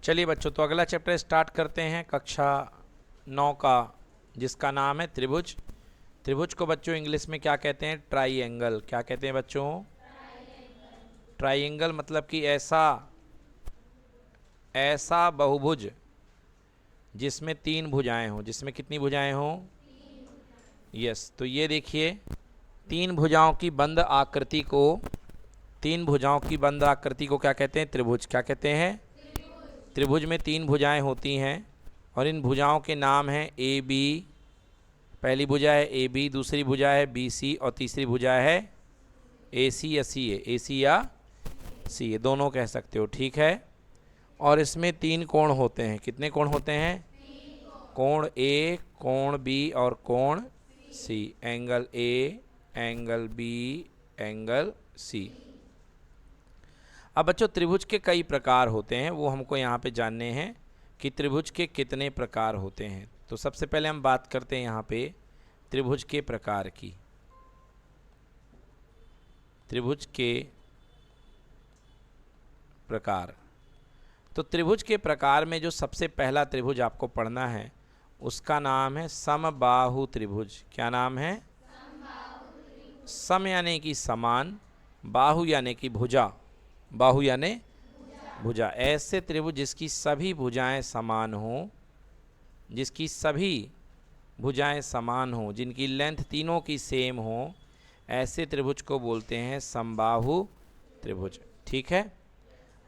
चलिए बच्चों, तो अगला चैप्टर स्टार्ट करते हैं कक्षा 9 का, जिसका नाम है त्रिभुज। त्रिभुज को बच्चों इंग्लिश में क्या कहते हैं? ट्राइएंगल। क्या कहते हैं बच्चों? ट्राइएंगल मतलब कि ऐसा बहुभुज जिसमें 3 भुजाएं हों। जिसमें कितनी भुजाएं हों? यस। तो ये देखिए, 3 भुजाओं की बंद आकृति को क्या कहते हैं? त्रिभुज। क्या कहते हैं? त्रिभुज में 3 भुजाएं होती हैं और इन भुजाओं के नाम हैं ए बी। पहली भुजा है ए बी, दूसरी भुजा है बी सी और तीसरी भुजा है ए सी या सी ए। ए सी या सी ए दोनों कह सकते हो, ठीक है। और इसमें 3 कोण होते हैं। कितने कोण होते हैं? कोण ए, कोण बी और कोण C. Angle A, angle B, angle C. अब बच्चों, त्रिभुज के कई प्रकार होते हैं, वो हमको यहाँ पे जानने हैं कि त्रिभुज के कितने प्रकार होते हैं। तो सबसे पहले हम बात करते हैं यहाँ पे त्रिभुज के प्रकार की। त्रिभुज के प्रकार। तो त्रिभुज के प्रकार में जो सबसे पहला त्रिभुज आपको पढ़ना है उसका नाम है समबाहु त्रिभुज। क्या नाम है? सम यानी कि समान, बाहु यानी कि भुजा। बाहु यानी भुजा। ऐसे त्रिभुज जिसकी सभी भुजाएं समान हों, जिसकी सभी भुजाएं समान हों, जिनकी लेंथ तीनों की सेम हो, ऐसे त्रिभुज को बोलते हैं समबाहु त्रिभुज। ठीक है।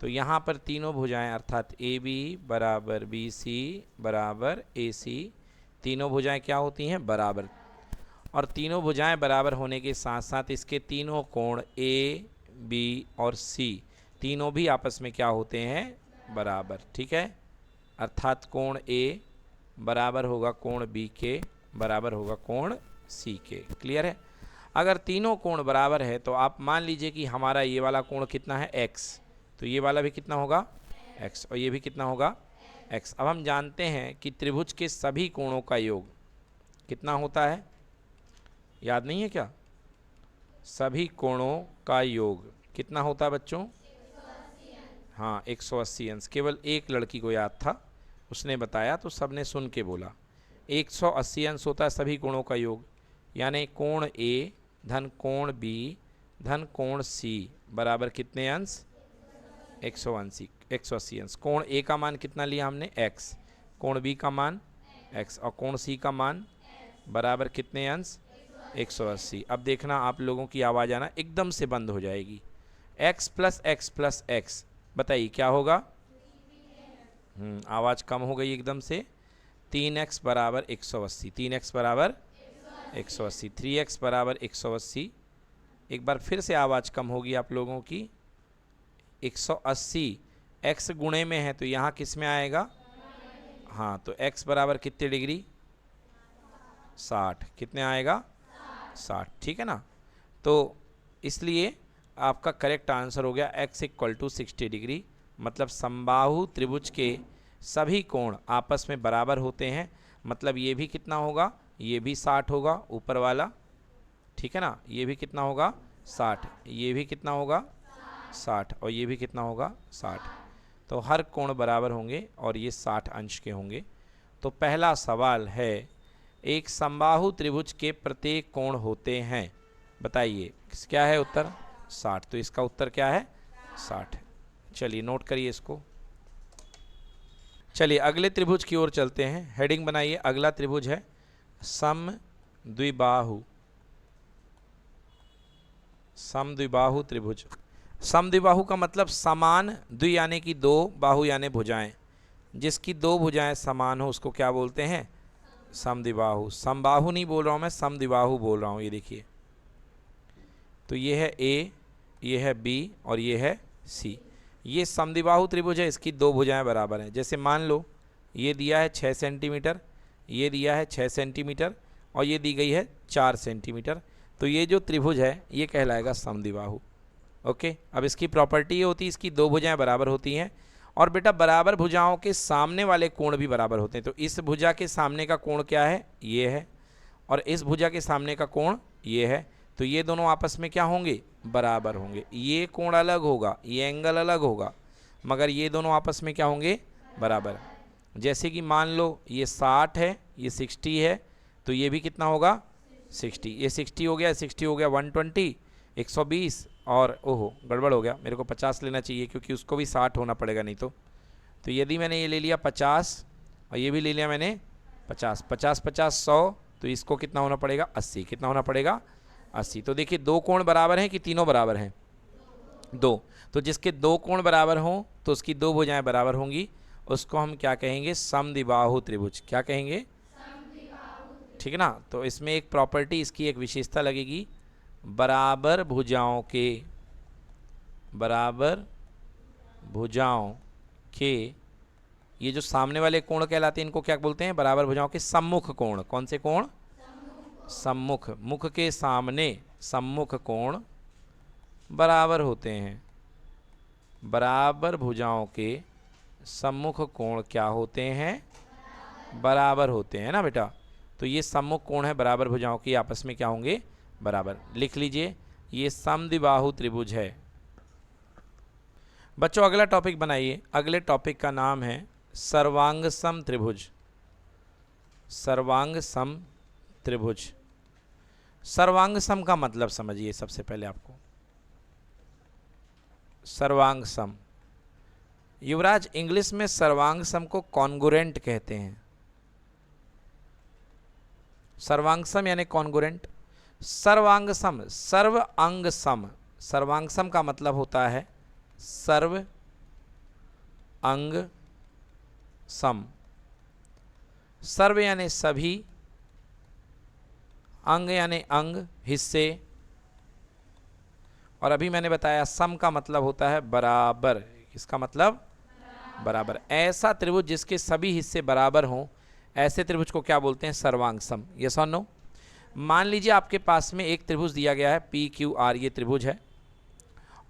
तो यहाँ पर तीनों भुजाएं अर्थात ए बी बराबर बी सी बराबर ए सी, तीनों भुजाएं क्या होती हैं? बराबर। और तीनों भुजाएं बराबर होने के साथ साथ इसके तीनों कोण ए बी और सी तीनों भी आपस में क्या होते हैं? बराबर। ठीक है। अर्थात कोण ए बराबर होगा कोण बी के, बराबर होगा कोण सी के। क्लियर है? अगर तीनों कोण बराबर है तो आप मान लीजिए कि हमारा ये वाला कोण कितना है? x। तो ये वाला भी कितना होगा? x। और ये भी कितना होगा? x। अब हम जानते हैं कि त्रिभुज के सभी कोणों का योग कितना होता है? याद नहीं है क्या? सभी कोणों का योग कितना होता है बच्चों? हाँ, 180 अंश। केवल एक लड़की को याद था, उसने बताया तो सबने सुन के बोला। 180 अंश होता है सभी कोणों का योग। यानी कोण ए धन कोण बी धन कोण सी बराबर कितने अंश? 180 अंश। कोण ए का मान कितना लिया हमने? x। कोण बी का मान x और कोण सी का मान बराबर कितने अंश? 180। अब देखना, आप लोगों की आवाज़ आना एकदम से बंद हो जाएगी। x plus x plus x, बताइए क्या होगा? आवाज़ कम हो गई एकदम से। 3x बराबर 180। 3x बराबर 180। 3x बराबर 180। एक बार फिर से आवाज़ कम होगी आप लोगों की। 180 x गुणे में है तो यहाँ किस में आएगा? हाँ, तो x बराबर कितने डिग्री? 60। कितने आएगा? 60। ठीक है ना। तो इसलिए आपका करेक्ट आंसर हो गया x इक्वल टू 60 डिग्री। मतलब समबाहु त्रिभुज के सभी कोण आपस में बराबर होते हैं। मतलब ये भी कितना होगा? ये भी 60 होगा ऊपर वाला। ठीक है ना। ये भी कितना होगा? 60। ये भी कितना होगा? 60। और ये भी कितना होगा? 60। तो हर कोण बराबर होंगे और ये 60 अंश के होंगे। तो पहला सवाल है, एक समबाहु त्रिभुज के प्रत्येक कोण होते हैं? बताइए क्या है उत्तर? 60। तो इसका उत्तर क्या है? 60। चलिए नोट करिए इसको। चलिए अगले त्रिभुज की ओर चलते हैं। हेडिंग बनाइए। अगला त्रिभुज है समद्विबाहु। समद्विबाहु त्रिभुज। समद्विबाहु का मतलब समान, द्वि यानी कि 2, बाहु यानी भुजाएं। जिसकी 2 भुजाएं समान हो उसको क्या बोलते हैं? समद्विबाहु। समबाहु नहीं बोल रहा हूं मैं, समद्विबाहु बोल रहा हूं। ये देखिए, तो ये है ए, ये है बी और ये है सी। ये समद्विबाहु त्रिभुज है, इसकी 2 भुजाएं बराबर हैं। जैसे मान लो ये दिया है 6 सेंटीमीटर, ये दिया है 6 सेंटीमीटर और ये दी गई है 4 सेंटीमीटर। तो ये जो त्रिभुज है ये कहलाएगा समद्विबाहु। ओके। अब इसकी प्रॉपर्टी ये होती है, इसकी 2 भुजाएं बराबर होती हैं। और बेटा बराबर भुजाओं के सामने वाले कोण भी बराबर होते हैं। तो इस भुजा के सामने का कोण क्या है? ये है। और इस भुजा के सामने का कोण ये है। तो ये दोनों आपस में क्या होंगे? बराबर होंगे। ये कोण अलग होगा, ये एंगल अलग होगा, मगर ये दोनों आपस में क्या होंगे? बराबर। जैसे कि मान लो ये 60 है, ये 60 है, तो ये भी कितना होगा 60। ये 60 हो गया, 60 हो गया 120, 120 और ओहो गड़बड़ हो गया, मेरे को 50 लेना चाहिए क्योंकि उसको भी 60 होना पड़ेगा नहीं तो। तो यदि मैंने ये ले लिया 50 और ये भी ले लिया मैंने 50, 50 50 100, तो इसको कितना होना पड़ेगा 80। कितना होना पड़ेगा 80। तो देखिए दो कोण बराबर हैं कि तीनों बराबर हैं? दो। तो जिसके दो कोण बराबर हों तो उसकी दो भुजाएं बराबर होंगी, उसको हम क्या कहेंगे? समद्विबाहु त्रिभुज। क्या कहेंगे? ठीक है ना। तो इसमें एक प्रॉपर्टी, इसकी एक विशेषता लगेगी, बराबर भुजाओं के ये जो सामने वाले कोण कहलाते हैं, इनको क्या बोलते हैं? बराबर भुजाओं के सम्मुख कोण। कौन से कोण? सम्मुख। मुख के सामने सम्मुख कोण बराबर होते हैं। बराबर भुजाओं के सम्मुख कोण क्या होते हैं? बराबर होते हैं ना बेटा। तो ये सम्मुख कोण है बराबर भुजाओं की, आपस में क्या होंगे? बराबर। लिख लीजिए, ये समद्विबाहु त्रिभुज है। बच्चों अगला टॉपिक बनाइए। अगले टॉपिक का नाम है सर्वांग सम त्रिभुज। सर्वांग सम त्रिभुज। सर्वांग सम का मतलब समझिए सबसे पहले आपको। सर्वांग सम, युवराज इंग्लिश में सर्वांग सम को कॉन्गुरेंट कहते हैं। सर्वांग सम यानी कॉन्गुरेंट। सर्वांग सम, सर्व अंग सम। सर्वांग सम का मतलब होता है सर्व अंग सम। सर्व यानी सभी, अंग यानी अंग, हिस्से, और अभी मैंने बताया सम का मतलब होता है बराबर। इसका मतलब बराबर। ऐसा त्रिभुज जिसके सभी हिस्से बराबर हों, ऐसे त्रिभुज को क्या बोलते हैं? सर्वांग सम। यस और नो? मान लीजिए आपके पास में एक त्रिभुज दिया गया है PQR, ये त्रिभुज है,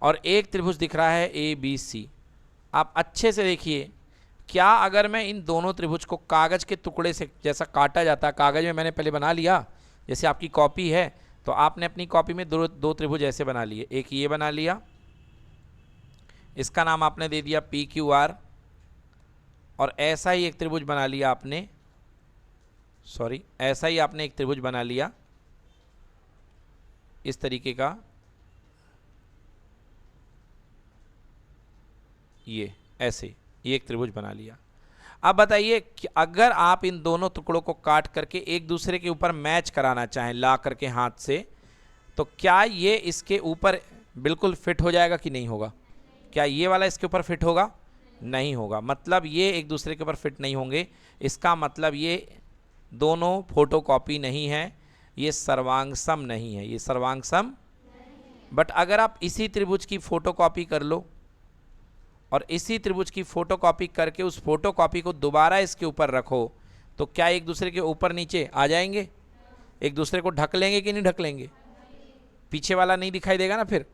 और एक त्रिभुज दिख रहा है ABC। आप अच्छे से देखिए, क्या अगर मैं इन दोनों त्रिभुज को कागज़ के टुकड़े से जैसा काटा जाता है, कागज़ में मैंने पहले बना लिया, जैसे आपकी कॉपी है तो आपने अपनी कॉपी में दो त्रिभुज ऐसे बना लिए। एक ये बना लिया, इसका नाम आपने दे दिया PQR, और ऐसा ही एक त्रिभुज बना लिया आपने, सॉरी ऐसा ही आपने एक त्रिभुज बना लिया इस तरीके का, ये ऐसे, ये एक त्रिभुज बना लिया। अब बताइए कि अगर आप इन दोनों टुकड़ों को काट करके एक दूसरे के ऊपर मैच कराना चाहें ला करके हाथ से, तो क्या ये इसके ऊपर बिल्कुल फिट हो जाएगा कि नहीं होगा? क्या ये वाला इसके ऊपर फिट होगा? नहीं होगा। मतलब ये एक दूसरे के ऊपर फिट नहीं होंगे। इसका मतलब ये दोनों फोटोकॉपी नहीं है, ये सर्वांग सम नहीं है, ये सर्वांग सम। बट अगर आप इसी त्रिभुज की फोटोकॉपी कर लो और इसी त्रिभुज की फोटोकॉपी करके उस फोटोकॉपी को दोबारा इसके ऊपर रखो, तो क्या एक दूसरे के ऊपर नीचे आ जाएंगे? एक दूसरे को ढक लेंगे कि नहीं ढक लेंगे? पीछे वाला नहीं दिखाई देगा ना फिर,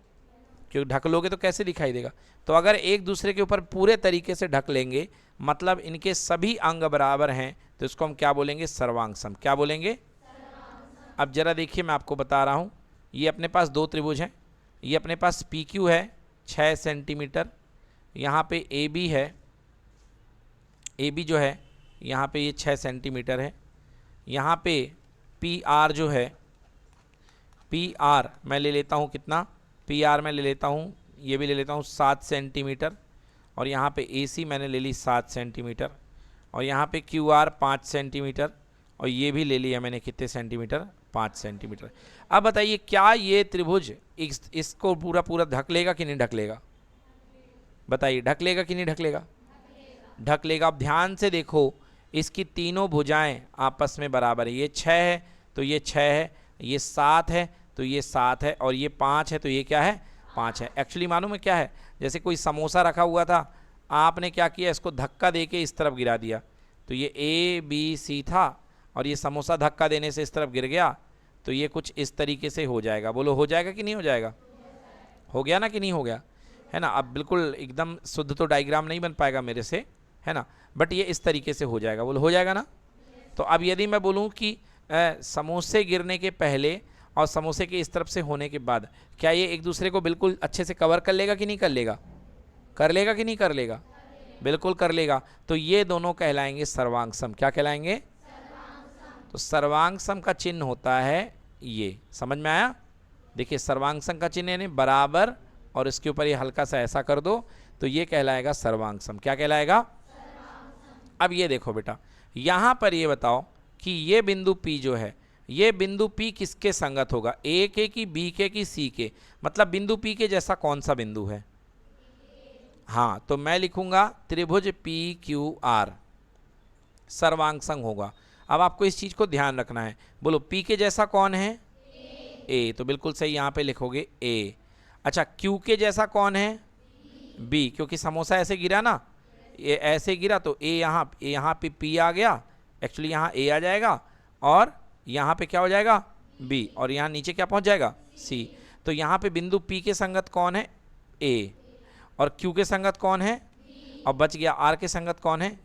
क्योंकि ढक लोगे तो कैसे दिखाई देगा? तो अगर एक दूसरे के ऊपर पूरे तरीके से ढक लेंगे, मतलब इनके सभी अंग बराबर हैं, तो इसको हम क्या बोलेंगे? सर्वांग सम। क्या बोलेंगे? अब जरा देखिए, मैं आपको बता रहा हूँ। ये अपने पास दो त्रिभुज हैं। ये अपने पास PQ है 6 सेंटीमीटर, यहाँ पे AB है, AB जो है यहाँ पे ये 6 सेंटीमीटर है। यहाँ पे PR जो है, PR मैं ले लेता हूँ कितना? PR मैं ले लेता हूँ, ये भी ले लेता हूँ 7 सेंटीमीटर, और यहाँ पे AC मैंने ले ली 7 सेंटीमीटर, और यहाँ पे QR 5 सेंटीमीटर, और ये भी ले लिया मैंने कितने सेंटीमीटर? 5 सेंटीमीटर। अब बताइए क्या ये त्रिभुज इसको पूरा पूरा ढक लेगा कि नहीं ढक लेगा? बताइए ढक लेगा कि नहीं ढक लेगा? ढक लेगा। अब ध्यान से देखो, इसकी तीनों भुजाएं आपस में बराबर है। ये 6 है तो ये 6 है, ये 7 है तो ये 7 है, और ये 5 है तो ये क्या है? 5 है। एक्चुअली मालूम है क्या है? जैसे कोई समोसा रखा हुआ था, आपने क्या किया? इसको धक्का देके इस तरफ गिरा दिया, तो ये ABC था, और ये समोसा धक्का देने से इस तरफ गिर गया, तो ये कुछ इस तरीके से हो जाएगा। बोलो हो जाएगा कि नहीं हो जाएगा? हो गया ना कि नहीं हो गया? है ना। अब बिल्कुल एकदम शुद्ध तो डायग्राम नहीं बन पाएगा मेरे से, है ना, बट ये इस तरीके से हो जाएगा। बोलो हो जाएगा ना। तो अब यदि मैं बोलूँ कि समोसे गिरने के पहले और समोसे के इस तरफ से होने के बाद, क्या ये एक दूसरे को बिल्कुल अच्छे से कवर कर लेगा कि नहीं कर लेगा? कर लेगा कि नहीं कर लेगा? बिल्कुल कर लेगा। तो ये दोनों कहलाएंगे सर्वांग सम। क्या कहलाएंगे? तो सर्वांग सम का चिन्ह होता है ये, समझ में आया? देखिए सर्वांग सम का चिन्ह यानी बराबर, और इसके ऊपर ये हल्का सा ऐसा कर दो तो ये कहलाएगा सर्वांग सम। क्या कहलाएगा? अब ये देखो बेटा, यहां पर ये बताओ कि ये बिंदु P जो है, ये बिंदु P किसके संगत होगा? A के कि B के कि C के? मतलब बिंदु P के जैसा कौन सा बिंदु है? हाँ, तो मैं लिखूंगा त्रिभुज PQR सर्वांग संग होगा। अब आपको इस चीज को ध्यान रखना है। बोलो P के जैसा कौन है? A। तो बिल्कुल सही, यहां पे लिखोगे A। अच्छा, Q के जैसा कौन है? B, क्योंकि समोसा ऐसे गिरा ना, ये ऐसे गिरा तो A यहाँ पे P आ गया, एक्चुअली यहाँ A आ जाएगा, और यहाँ पे क्या हो जाएगा? B, और यहाँ नीचे क्या पहुँच जाएगा? C। तो यहाँ पे बिंदु P के संगत कौन है? A। और Q के संगत कौन है? और बच गया R के संगत कौन है?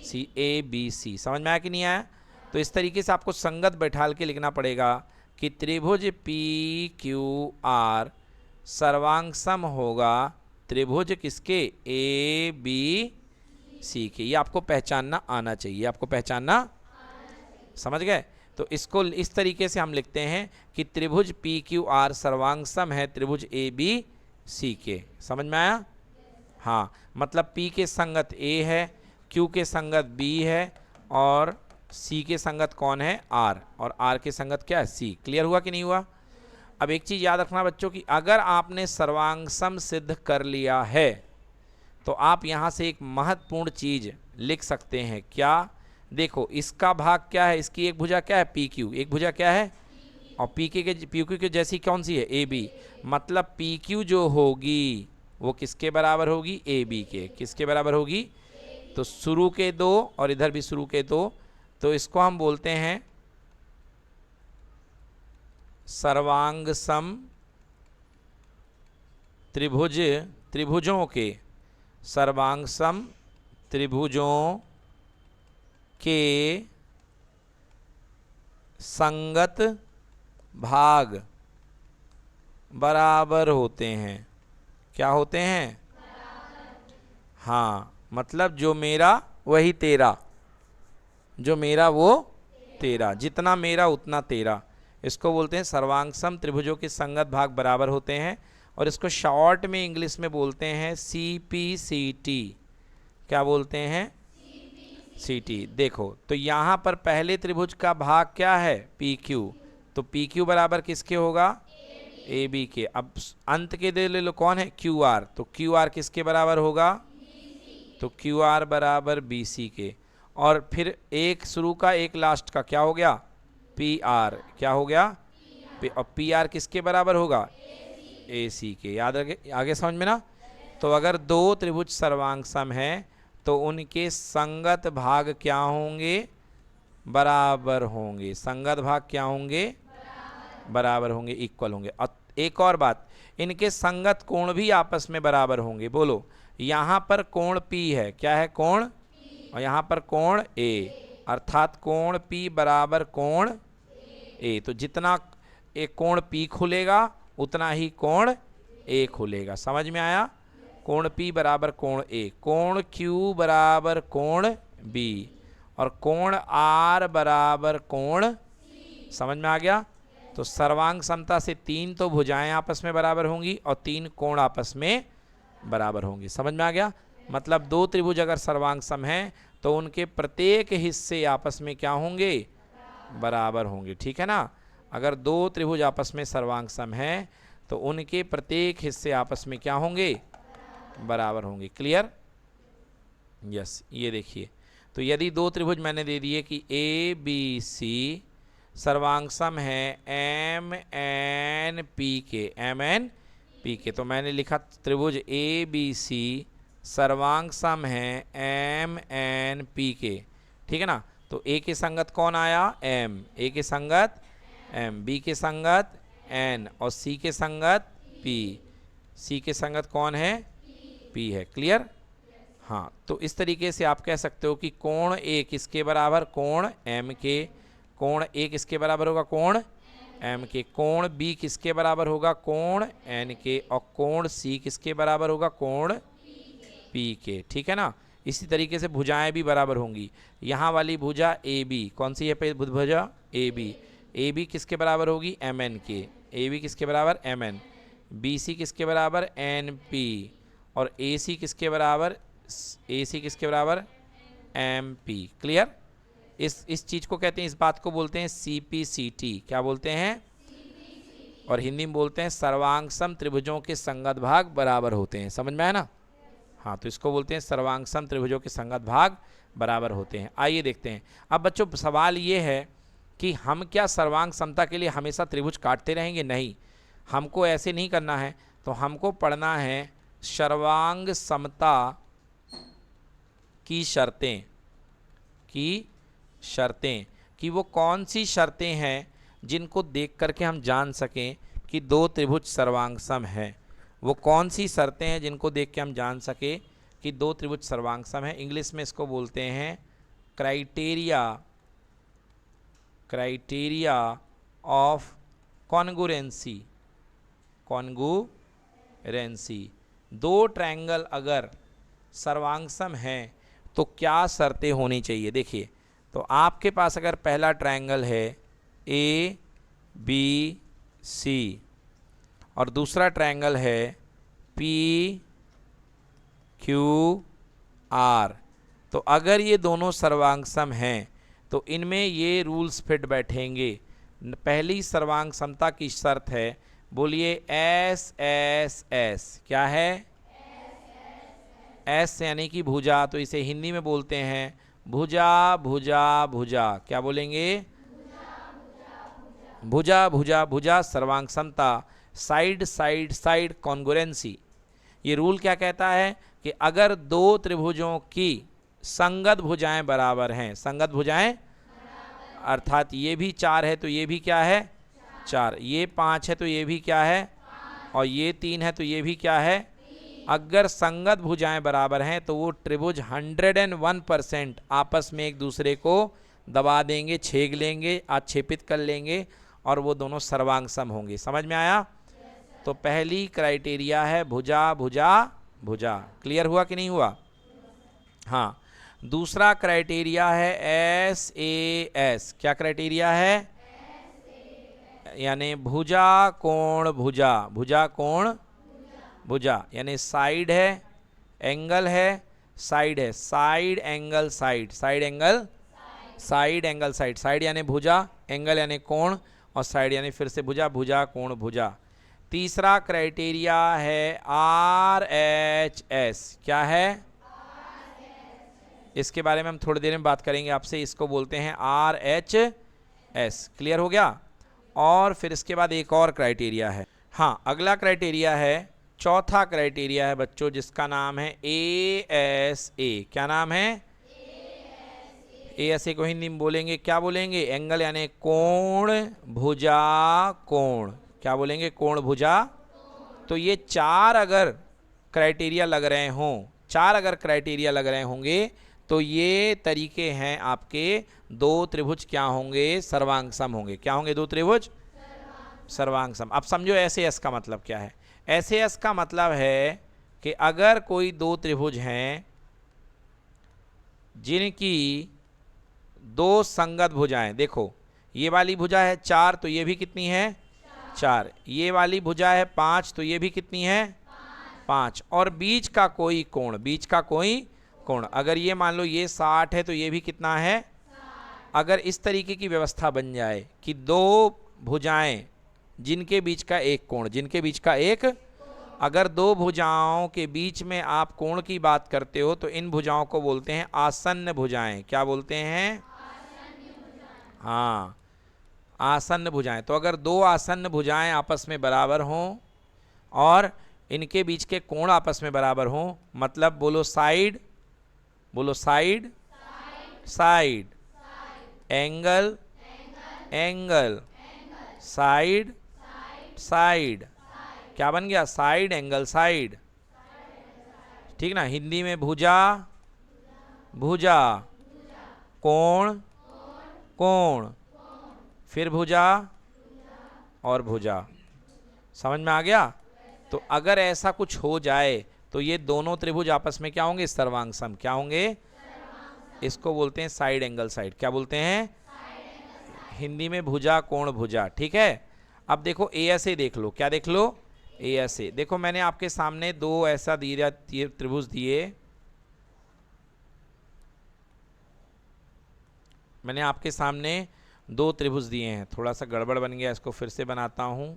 C। A B C। समझ में आया कि नहीं आया? तो इस तरीके से आपको संगत बैठाल के लिखना पड़ेगा कि त्रिभुज PQR सर्वांग सम होगा त्रिभुज किसके? ABC के। ये आपको पहचानना आना चाहिए, आपको पहचानना, समझ गए? तो इसको इस तरीके से हम लिखते हैं कि त्रिभुज PQR सर्वांग सम है त्रिभुज ABC के। समझ में आया? हाँ, मतलब P के संगत A है, Q के संगत B है, और C के संगत कौन है? R, और R के संगत क्या है? C। क्लियर हुआ कि नहीं हुआ? अब एक चीज़ याद रखना बच्चों की, अगर आपने सर्वांग सम सिद्ध कर लिया है तो आप यहाँ से एक महत्वपूर्ण चीज़ लिख सकते हैं। क्या? देखो, इसका भाग क्या है? इसकी एक भुजा क्या है? PQ। एक भुजा क्या है? और PQ के जैसी कौन सी है? AB। मतलब PQ जो होगी वो किसके बराबर होगी? AB के। किसके बराबर होगी? तो शुरू के दो और इधर भी शुरू के दो, तो इसको हम बोलते हैं सर्वांग सम त्रिभुजों के, सर्वांग सम त्रिभुजों के संगत भाग बराबर होते हैं। क्या होते हैं? हाँ, मतलब जो मेरा वही तेरा, जो मेरा वो तेरा, जितना मेरा उतना तेरा, इसको बोलते हैं सर्वांग सम त्रिभुजों के संगत भाग बराबर होते हैं। और इसको शॉर्ट में इंग्लिश में बोलते हैं CPCT। क्या बोलते हैं? CT। देखो, तो यहाँ पर पहले त्रिभुज का भाग क्या है? PQ। तो PQ बराबर किसके होगा? AB के। अब अंत के दे ले लो, कौन है? QR। तो QR किसके बराबर होगा? तो QR बराबर BC के। और फिर एक शुरू का एक लास्ट का क्या हो गया? PR। क्या हो गया? और PR किसके बराबर होगा? AC के। याद रखे, आगे समझ में ना? तो अगर दो त्रिभुज सर्वांग सम है तो उनके संगत भाग क्या होंगे? बराबर होंगे। संगत भाग क्या होंगे? बराबर होंगे, इक्वल होंगे। और एक और बात, इनके संगत कोण भी आपस में बराबर होंगे। बोलो, यहाँ पर कोण P है, क्या है? कोण। और यहाँ पर कोण A, अर्थात कोण P बराबर कोण A। तो जितना एक कोण P खुलेगा उतना ही कोण A खुलेगा। समझ में आया? कोण P बराबर कोण A, कोण Q बराबर कोण B, और कोण R बराबर कोण। समझ में आ गया? तो सर्वांग समता से तीन तो भुजाएं आपस में बराबर होंगी और तीन कोण आपस में बराबर होंगे। समझ में आ गया? मतलब दो त्रिभुज अगर सर्वांग सम हैं तो उनके प्रत्येक हिस्से आपस में क्या होंगे? बराबर होंगे। ठीक है ना? अगर दो त्रिभुज आपस में सर्वांग सम हैं तो उनके प्रत्येक हिस्से आपस में क्या होंगे? बराबर होंगे। क्लियर? यस। ये देखिए, तो यदि दो त्रिभुज मैंने दे दिए कि ABC सर्वांग सम है MNP के, MNP के, तो मैंने लिखा त्रिभुज ABC सर्वांग सम है MNP के। ठीक है ना? तो A के संगत कौन आया? M। A के संगत M, B के संगत N, और C के संगत P। C के संगत कौन है? P है। क्लियर? हाँ, तो इस तरीके से आप कह सकते हो कि कोण A किसके बराबर? कोण M के। कोण A किसके बराबर होगा? कोण M के। कोण B किसके बराबर होगा? कोण N के। और कोण C किसके बराबर होगा? कोण P के। ठीक है ना? इसी तरीके से भुजाएं भी बराबर होंगी। यहाँ वाली भुजा ए बी, कौन सी है पे भुजा? A B. ए बी किसके बराबर होगी? एम एन के। ए बी किसके बराबर? M N. बी सी किसके बराबर? N P. और ए सी किसके बराबर? ए सी किसके बराबर? M P. क्लियर? इस चीज़ को कहते हैं, इस बात को बोलते हैं सी पी सी टी। क्या बोलते हैं? और हिंदी में बोलते हैं सर्वांग सम त्रिभुजों के संगत भाग बराबर होते हैं। समझ में आया ना? हाँ, तो इसको बोलते हैं सर्वांग सम त्रिभुजों के संगत भाग बराबर होते हैं। आइए देखते हैं। अब बच्चों सवाल ये है कि हम क्या सर्वांग समता के लिए हमेशा त्रिभुज काटते रहेंगे? नहीं, हमको ऐसे नहीं करना है। तो हमको पढ़ना है सर्वांग समता की शर्तें, कि वो कौन सी शर्तें हैं जिनको देख करके हम जान सकें कि दो त्रिभुज सर्वांग सम है। वो कौन सी शर्तें हैं जिनको देख के हम जान सके कि दो त्रिभुज सर्वांग सम है? इंग्लिश में इसको बोलते हैं क्राइटेरिया ऑफ कॉन्गुरेंसी। दो ट्रायंगल अगर सर्वांग सम हैं तो क्या शर्तें होनी चाहिए? देखिए, तो आपके पास अगर पहला ट्रायंगल है ए बी सी और दूसरा ट्रायंगल है पी क्यू आर, तो अगर ये दोनों सर्वांग सम हैं तो इनमें ये रूल्स फिट बैठेंगे। पहली सर्वांग समता की शर्त है, बोलिए एस एस एस। क्या है? एस यानी कि भुजा, तो इसे हिंदी में बोलते हैं भुजा भुजा भुजा। क्या बोलेंगे? भुजा भुजा भुजा सर्वांग समता। Side side side congruency. ये रूल क्या कहता है कि अगर दो त्रिभुजों की संगत भुजाएं बराबर हैं, संगत भुजाएं अर्थात ये भी 4 है तो ये भी क्या है? 4। ये 5 है तो ये भी क्या है? और ये 3 है तो ये भी क्या है? अगर संगत भुजाएं बराबर हैं तो वो त्रिभुज 101% आपस में एक दूसरे को दबा देंगे, छेद लेंगे, आक्षेपित कर लेंगे और वो दोनों सर्वांग सम होंगे। समझ में आया? तो पहली क्राइटेरिया है भुजा भुजा भुजा। क्लियर हुआ कि नहीं हुआ? हाँ। दूसरा क्राइटेरिया है एस ए एस। क्या क्राइटेरिया है? यानी भुजा कोण भुजा। भुजा कोण भुजा यानी साइड है, एंगल है, साइड है। Side angle side, side angle side angle side. Side यानी भुजा, एंगल यानी कोण और साइड यानी फिर से भुजा। भुजा कोण भुजा। तीसरा क्राइटेरिया है आर एच एस। क्या है? इसके बारे में हम थोड़ी देर में बात करेंगे आपसे। इसको बोलते हैं आर एच एस। क्लियर हो गया? और फिर इसके बाद एक और क्राइटेरिया है। हाँ, अगला क्राइटेरिया है, चौथा क्राइटेरिया है बच्चों, जिसका नाम है ए एस ए। क्या नाम है? ए एस ए को हिंदी में बोलेंगे, क्या बोलेंगे? एंगल यानी कोण भुजा कोण। क्या बोलेंगे? कोण भुजा। तो ये 4 अगर क्राइटेरिया लग रहे हों, 4 अगर क्राइटेरिया लग रहे होंगे तो ये तरीके हैं आपके दो त्रिभुज क्या होंगे? सर्वांग सम होंगे। क्या होंगे? दो त्रिभुज सर्वांग सम। अब समझो एस ए एस का मतलब क्या है। एस ए एस का मतलब है कि अगर कोई दो त्रिभुज हैं जिनकी दो संगत भुजाएं, देखो ये वाली भुजा है 4 तो ये भी कितनी है? 4। ये वाली भुजा है 5 तो ये भी कितनी है? 5। और बीच का कोई कोण, बीच का कोई कोण, अगर ये मान लो ये 60 है तो ये भी कितना है? अगर इस तरीके की व्यवस्था बन जाए कि दो भुजाएं जिनके बीच का एक कोण, जिनके बीच का एक, अगर दो भुजाओं के बीच में आप कोण की बात करते हो तो इन भुजाओं को बोलते हैं आसन्न भुजाएं। क्या बोलते हैं? हाँ, आसन्न भुजाएं। तो अगर दो आसन्न भुजाएं आपस में बराबर हों और इनके बीच के कोण आपस में बराबर हों, मतलब बोलो साइड, बोलो side side, angle angle, side side. क्या बन गया? Side angle side. ठीक ना? हिंदी में भुजा भुजा, कोण कोण, फिर भुजा और भुजा। समझ में आ गया? तो अगर ऐसा कुछ हो जाए तो ये दोनों त्रिभुज आपस में क्या होंगे? सर्वांग सम। क्या होंगे? इसको बोलते हैं साइड एंगल साइड। क्या बोलते हैं? हिंदी में भुजा कोण भुजा। ठीक है, अब देखो ए एस ए देख लो। क्या देख लो? A S A. देखो मैंने आपके सामने दो ऐसा दिए त्रिभुज दिए, मैंने आपके सामने दो त्रिभुज दिए हैं। थोड़ा सा गड़बड़ बन गया, इसको फिर से बनाता हूं।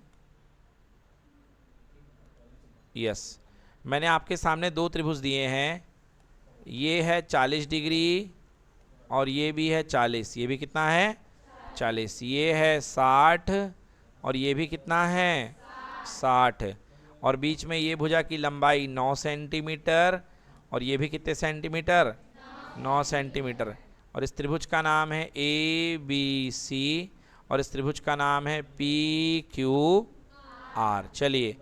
यस, मैंने आपके सामने दो त्रिभुज दिए हैं। ये है 40 डिग्री और ये भी है 40। ये भी कितना है? 40। ये है 60 और ये भी कितना है? 60। और बीच में ये भुजा की लंबाई 9 सेंटीमीटर और ये भी कितने सेंटीमीटर? 9 सेंटीमीटर। और इस त्रिभुज का नाम है ए बी सी और इस त्रिभुज का नाम है पी क्यू आर। चलिए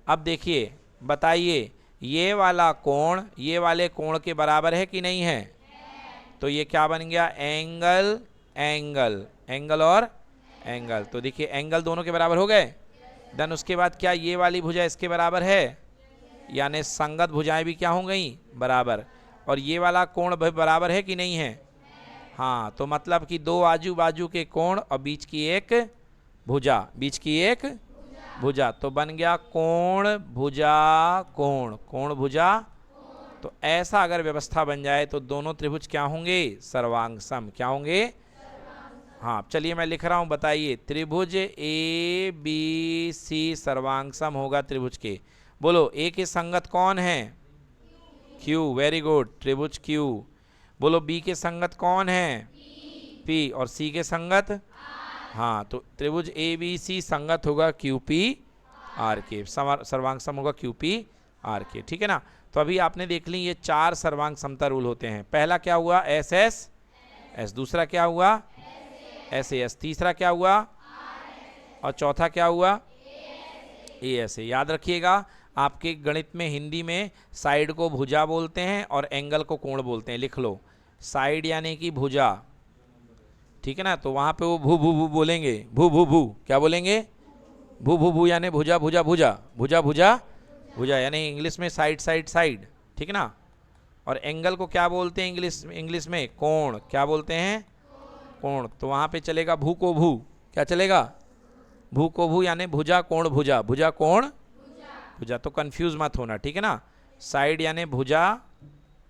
अब देखिए, बताइए ये वाला कोण ये वाले कोण के बराबर है कि नहीं है? तो ये क्या बन गया? एंगल एंगल, एंगल और एंगल। तो देखिए एंगल दोनों के बराबर हो गए। देन उसके बाद क्या ये वाली भुजा इसके बराबर है? यानी संगत भुजाएं भी क्या हो गई? बराबर। और ये वाला कोण बराबर है कि नहीं है? हाँ, तो मतलब कि दो आजू बाजू के कोण और बीच की एक भुजा, बीच की एक भुजा, तो बन गया कोण भुजा कोण, कोण भुजा। तो ऐसा अगर व्यवस्था बन जाए तो दोनों त्रिभुज क्या होंगे? सर्वांग सम। क्या होंगे? हाँ, चलिए मैं लिख रहा हूं, बताइए। त्रिभुज ए बी सी सर्वांग सम होगा त्रिभुज के। बोलो ए के संगत कौन है? क्यू। वेरी गुड, त्रिभुज क्यू। बोलो बी के संगत कौन है? पी। और सी के संगत? हाँ, तो त्रिभुज ए बी सी संगत होगा क्यू पी आर के, सर्वांग सम होगा क्यू पी आर के। ठीक है ना? तो अभी आपने देख ली ये 4 सर्वांग समता रूल होते हैं। पहला क्या हुआ? S S S. दूसरा क्या हुआ? S A S. तीसरा क्या हुआ? और चौथा क्या हुआ? A S A. याद रखिएगा, आपके गणित में हिंदी में साइड को भुजा बोलते हैं और एंगल को कोण बोलते हैं। लिख लो, साइड यानी कि भुजा। ठीक है ना? तो वहां पे वो भू भू भू बोलेंगे, भू भू भू। क्या बोलेंगे? भू भू भू, यानी भुजा भुजा भुजा, भुजा भुजा भुजा, यानी इंग्लिश में साइड साइड साइड। ठीक है ना? और एंगल को क्या बोलते हैं इंग्लिश में? कोण। क्या बोलते हैं? कोण। तो वहां पे चलेगा भू को भू। क्या चलेगा? भू को भू, यानी भुजा कोण भुजा, भुजा कोण भुजा। तो कंफ्यूज मत होना। ठीक है ना? साइड यानी भुजा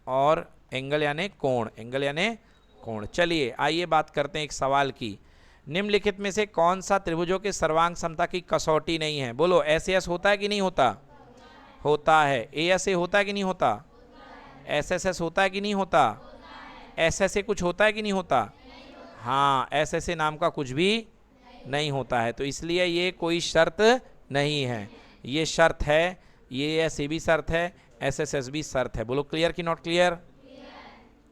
और एंगल यानी कोण, एंगल यानी कोण। चलिए आइए बात करते हैं एक सवाल की। निम्नलिखित में से कौन सा त्रिभुजों के सर्वांग समता की कसौटी नहीं है? बोलो, एस एस होता है कि नहीं होता? होता है। ए एस ए होता है कि नहीं होता? एस एस एस होता है कि नहीं होता? एस एस ए कुछ होता है कि नहीं होता? हाँ, एस एस ए नाम का कुछ भी नहीं होता है। तो इसलिए ये कोई शर्त नहीं है, ये शर्त है। ये एस ए भी शर्त है, एस एस एस भी शर्त है। बोलो क्लियर कि नॉट क्लियर?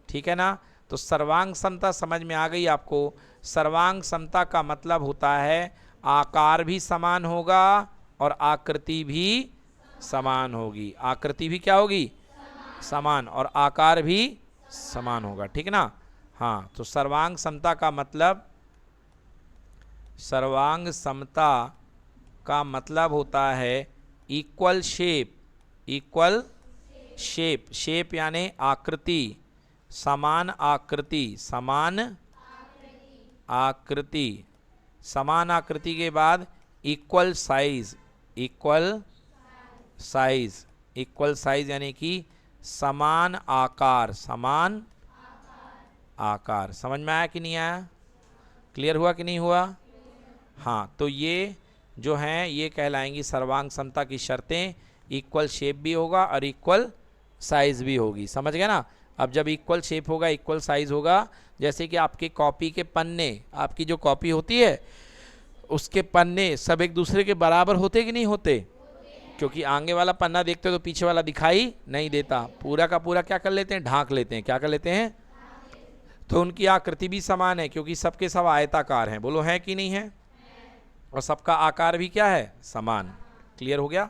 ठीक है ना? तो सर्वांग समता समझ में आ गई आपको। सर्वांग समता का मतलब होता है आकार भी समान होगा और आकृति भी समान होगी। आकृति भी क्या होगी? समान। और आकार भी समान होगा। ठीक है ना? हाँ, तो सर्वांग समता का मतलब, सर्वांग समता का मतलब होता है equal shape. Equal shape, shape यानी आकृति, समान आकृति, समान आकृति। समान आकृति के बाद equal size, equal size, equal size यानी कि समान आकार, समान आकार। समझ में आया कि नहीं आया? क्लियर हुआ कि नहीं हुआ? हाँ, तो ये जो हैं ये कहलाएंगी सर्वांग समता की शर्तें। इक्वल शेप भी होगा और इक्वल साइज भी होगी। समझ गए ना? अब जब इक्वल शेप होगा, इक्वल साइज होगा, जैसे कि आपके कॉपी के पन्ने, आपकी जो कॉपी होती है उसके पन्ने सब एक दूसरे के बराबर होते कि नहीं होते? क्योंकि आगे वाला पन्ना देखते हो तो पीछे वाला दिखाई नहीं देता, पूरा का पूरा क्या कर लेते हैं? ढांक लेते हैं। क्या कर लेते हैं? तो उनकी आकृति भी समान है क्योंकि सबके सब आयताकार हैं। बोलो है कि नहीं है? और सबका आकार भी क्या है? समान। क्लियर हो गया?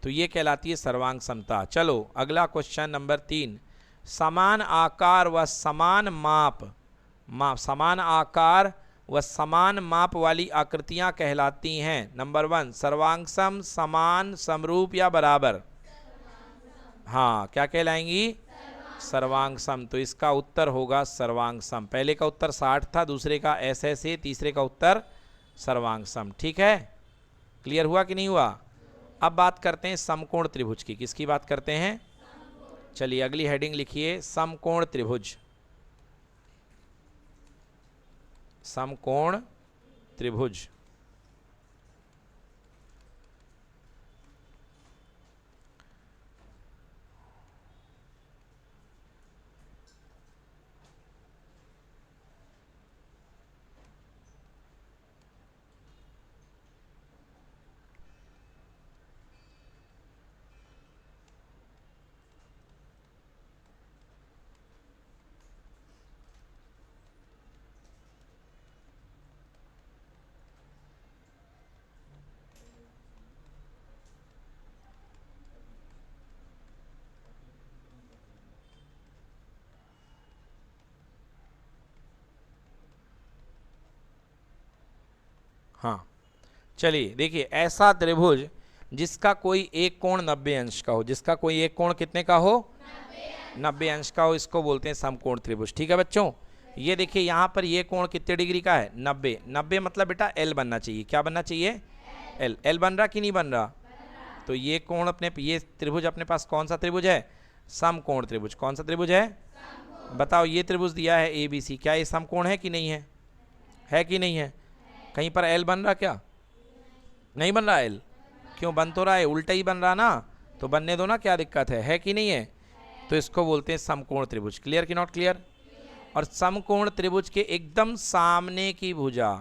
तो ये कहलाती है सर्वांग समता। चलो अगला क्वेश्चन नंबर 3। समान आकार व समान माप, समान आकार व समान माप वाली आकृतियां कहलाती हैं। नंबर 1 सर्वांग सम, समान, समरूप या बराबर? हाँ, क्या कहलाएंगी? सर्वांग सम। तो इसका उत्तर होगा सर्वांग सम। पहले का उत्तर 60 था, दूसरे का ऐसे, तीसरे का उत्तर सर्वांग सम। ठीक है, क्लियर हुआ कि नहीं हुआ? अब बात करते हैं समकोण त्रिभुज की। किसकी बात करते हैं? चलिए अगली हेडिंग लिखिए, समकोण त्रिभुज। समकोण त्रिभुज। हाँ, चलिए देखिए, ऐसा त्रिभुज जिसका कोई एक कोण 90 अंश का हो, जिसका कोई एक कोण कितने का हो? 90 अंश का हो, इसको बोलते हैं समकोण त्रिभुज। ठीक है बच्चों, ये देखिए यहाँ पर ये कोण कितने डिग्री का है? 90। 90 मतलब बेटा एल बनना चाहिए। क्या बनना चाहिए? एल। एल बन रहा कि नहीं बन रहा? तो ये कोण अपने, ये त्रिभुज अपने पास कौन सा त्रिभुज है? समकोण त्रिभुज। कौन सा त्रिभुज है? बताओ, ये त्रिभुज दिया है ABC, क्या ये समकोण है कि नहीं है? है कि नहीं है? कहीं पर एल बन रहा? क्या नहीं बन रहा एल? क्यों? बन तो रहा है, उल्टा ही बन रहा ना, तो बनने दो ना, क्या दिक्कत है कि नहीं है? तो इसको बोलते हैं समकोण त्रिभुज। क्लियर कि नॉट क्लियर? और समकोण त्रिभुज के एकदम सामने की भुजा,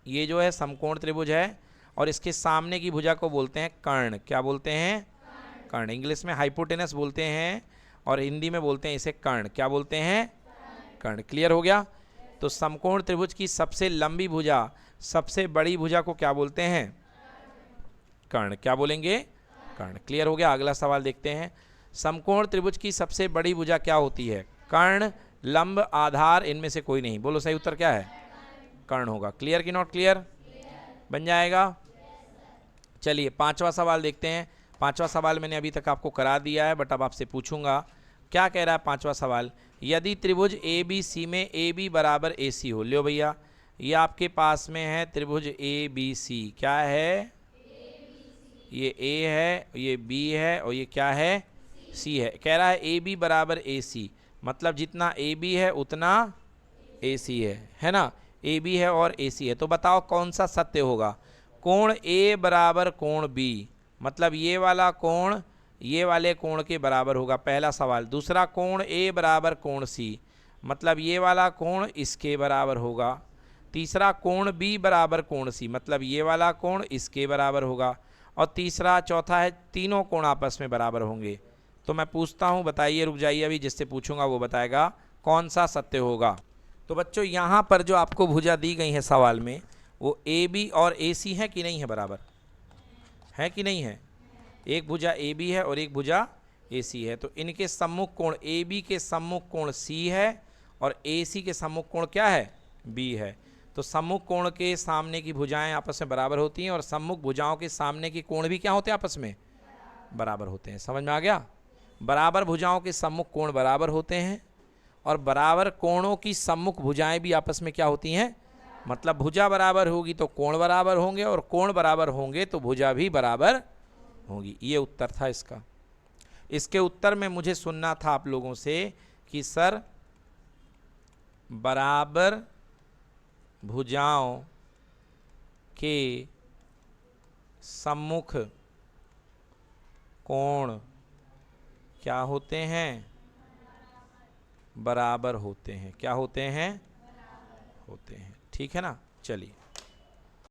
ये जो है समकोण त्रिभुज है, और इसके सामने की भुजा को बोलते हैं कर्ण। क्या बोलते हैं? कर्ण। इंग्लिश में हाइपोटेनस बोलते हैं और हिंदी में बोलते हैं इसे कर्ण। क्या बोलते हैं? कर्ण। क्लियर हो गया? तो समकोण त्रिभुज की सबसे लंबी भुजा, सबसे बड़ी भुजा को क्या बोलते हैं? कर्ण। क्या बोलेंगे? कर्ण। क्लियर हो गया? अगला सवाल देखते हैं। समकोण त्रिभुज की सबसे बड़ी भुजा क्या होती है? कर्ण, लंब, आधार, इनमें से कोई नहीं। बोलो सही उत्तर क्या है? कर्ण होगा। क्लियर कि नॉट क्लियर? बन जाएगा। चलिए पांचवा सवाल देखते हैं। पांचवा सवाल मैंने अभी तक आपको करा दिया है, बट अब आपसे पूछूंगा। क्या कह रहा है पांचवा सवाल? यदि त्रिभुज ABC में AB बराबर AC हो। लो भैया, ये आपके पास में है त्रिभुज ABC। क्या है? ये A है, ये B है, और ये क्या है? C है। कह रहा है AB बराबर AC, मतलब जितना AB है उतना AC है ना? AB है और AC है, तो बताओ कौन सा सत्य होगा? कोण A बराबर कोण B, मतलब ये वाला कोण ये वाले कोण के बराबर होगा, पहला सवाल। दूसरा, कोण A बराबर कोण C, मतलब ये वाला कोण इसके बराबर होगा। तीसरा, कोण B बराबर कोण C, मतलब ये वाला कोण इसके बराबर होगा। और तीसरा, चौथा है तीनों कोण आपस में बराबर होंगे। तो मैं पूछता हूँ, बताइए, रुक जाइए, अभी जिससे पूछूंगा वो बताएगा कौन सा सत्य होगा। तो बच्चों यहाँ पर जो आपको भुजा दी गई है सवाल में, वो AB और AC है कि नहीं है? बराबर है कि नहीं है? एक भुजा AB है और एक भुजा AC है, तो इनके सम्मुख कोण, AB के सम्मुख कोण C है और AC के सम्मुख कोण क्या है? B है। तो सम्मुख कोण के सामने की भुजाएं आपस में बराबर होती हैं, और सम्मुख भुजाओं के सामने के कोण भी क्या होते हैं? आपस में बराबर होते हैं। समझ में आ गया? बराबर भुजाओं के सम्मुख कोण बराबर होते हैं, और बराबर कोणों की सम्मुख भुजाएं भी आपस में क्या होती हैं? मतलब भुजा बराबर होगी तो कोण बराबर होंगे, और कोण बराबर होंगे तो भुजा भी बराबर होगी। ये उत्तर था इसका। इसके उत्तर में मुझे सुनना था आप लोगों से कि सर बराबर भुजाओं के सम्मुख कोण क्या होते हैं? बराबर होते हैं। क्या होते हैं? होते हैं। ठीक है ना? चलिए।